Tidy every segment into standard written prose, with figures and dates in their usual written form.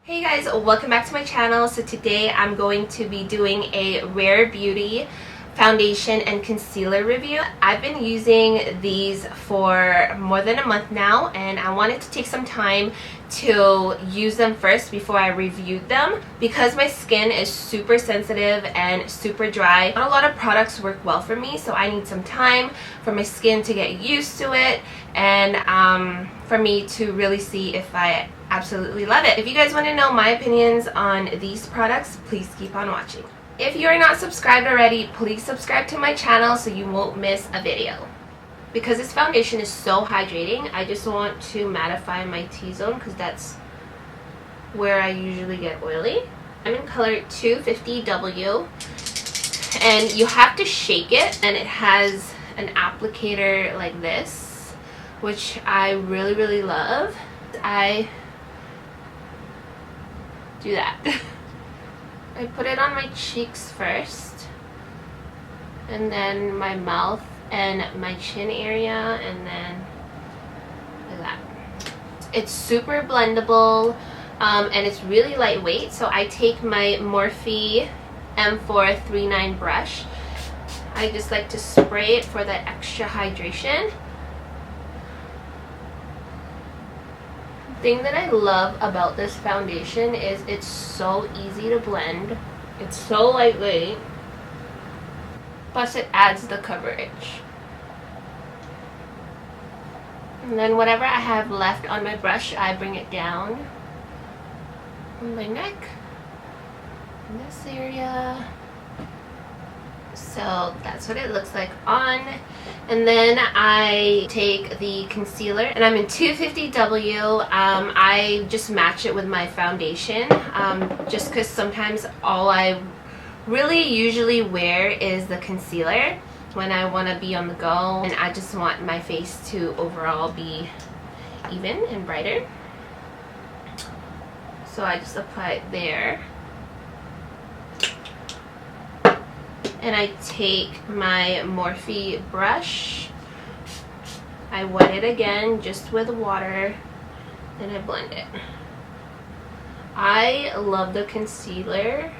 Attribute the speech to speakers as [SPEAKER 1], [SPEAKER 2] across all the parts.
[SPEAKER 1] Hey guys, welcome back to my channel. So today I'm going to be doing a Rare Beauty foundation and concealer review. I've been using these for more than a month now, and I wanted to take some time to use them first before I reviewed them because my skin is super sensitive and super dry. Not a lot of products work well for me, so I need some time for my skin to get used to it and for me to really see if I absolutely love it. If you guys want to know my opinions on these products, please keep on watching. If you are not subscribed already, please subscribe to my channel so you won't miss a video. Because this foundation is so hydrating, I just want to mattify my T-zone because that's where I usually get oily. I'm in color 250W, and you have to shake it, and it has an applicator like this, which I really love. I do that. I put it on my cheeks first, and then my mouth and my chin area, and then like that. It's super blendable, and it's really lightweight. So I take my Morphe M439 brush. I just like to spray it for that extra hydration. Thing that I love about this foundation is it's so easy to blend. It's so lightweight, plus it adds the coverage. And then whatever I have left on my brush, I bring it down on my neck, in this area. So that's what it looks like on. And then I take the concealer, and I'm in 250W. I just match it with my foundation, just because sometimes all I really usually wear is the concealer when I want to be on the go, and I just want my face to overall be even and brighter. So I just apply it there. And I take my Morphe brush, I wet it again just with water, and I blend it. I love the concealer.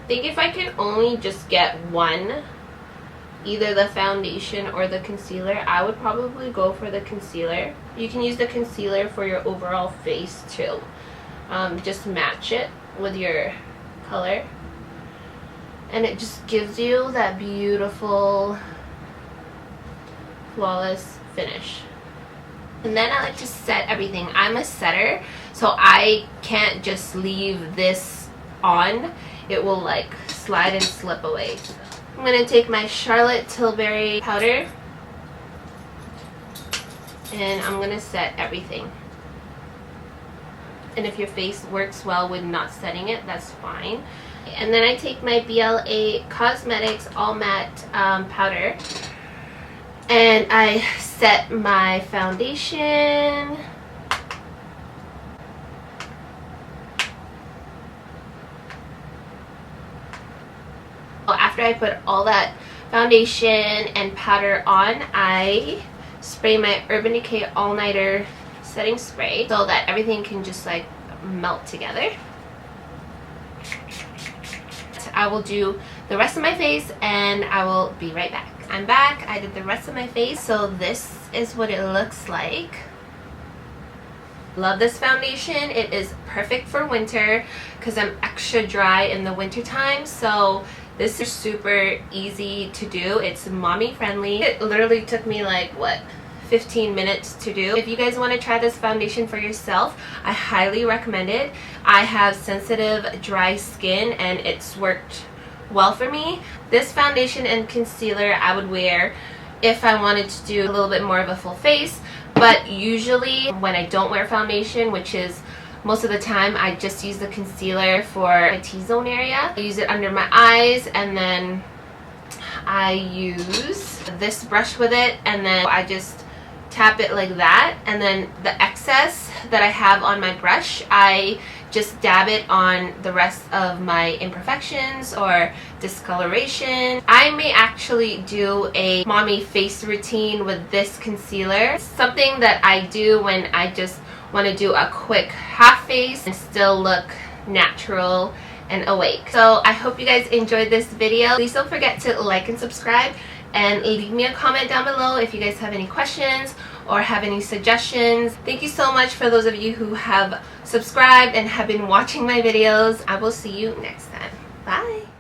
[SPEAKER 1] I think if I can only just get one, either the foundation or the concealer, I would probably go for the concealer. You can use the concealer for your overall face too. Just match it with your color, and it just gives you that beautiful flawless finish. And then I like to set everything. I'm a setter, so I can't just leave this on. It will like slide and slip away. I'm gonna take my Charlotte Tilbury powder, and I'm gonna set everything. And if your face works well with not setting it, that's fine. And then I take my BLA Cosmetics All Matte powder, and I set my foundation. After I put all that foundation and powder on, I spray my Urban Decay All Nighter setting spray so that everything can just like melt together. I will do the rest of my face, and I will be right back. I'm back. I did the rest of my face, so this is what it looks like. Love this foundation. It is perfect for winter because I'm extra dry in the winter time, so this is super easy to do. It's mommy friendly. It literally took me like what, 15 minutes to do. If you guys want to try this foundation for yourself, I highly recommend it. I have sensitive dry skin, and it's worked well for me. This foundation and concealer I would wear if I wanted to do a little bit more of a full face, but usually when I don't wear foundation, which is most of the time, I just use the concealer for my T-zone area. I use it under my eyes, and then I use this brush with it, and then I just tap it like that, and then the excess that I have on my brush, I just dab it on the rest of my imperfections or discoloration. I may actually do a mommy face routine with this concealer. Something that I do when I just want to do a quick half face and still look natural and awake. So I hope you guys enjoyed this video. Please don't forget to like and subscribe, and leave me a comment down below if you guys have any questions or have any suggestions. Thank you so much for those of you who have subscribed and have been watching my videos. I will see you next time. Bye!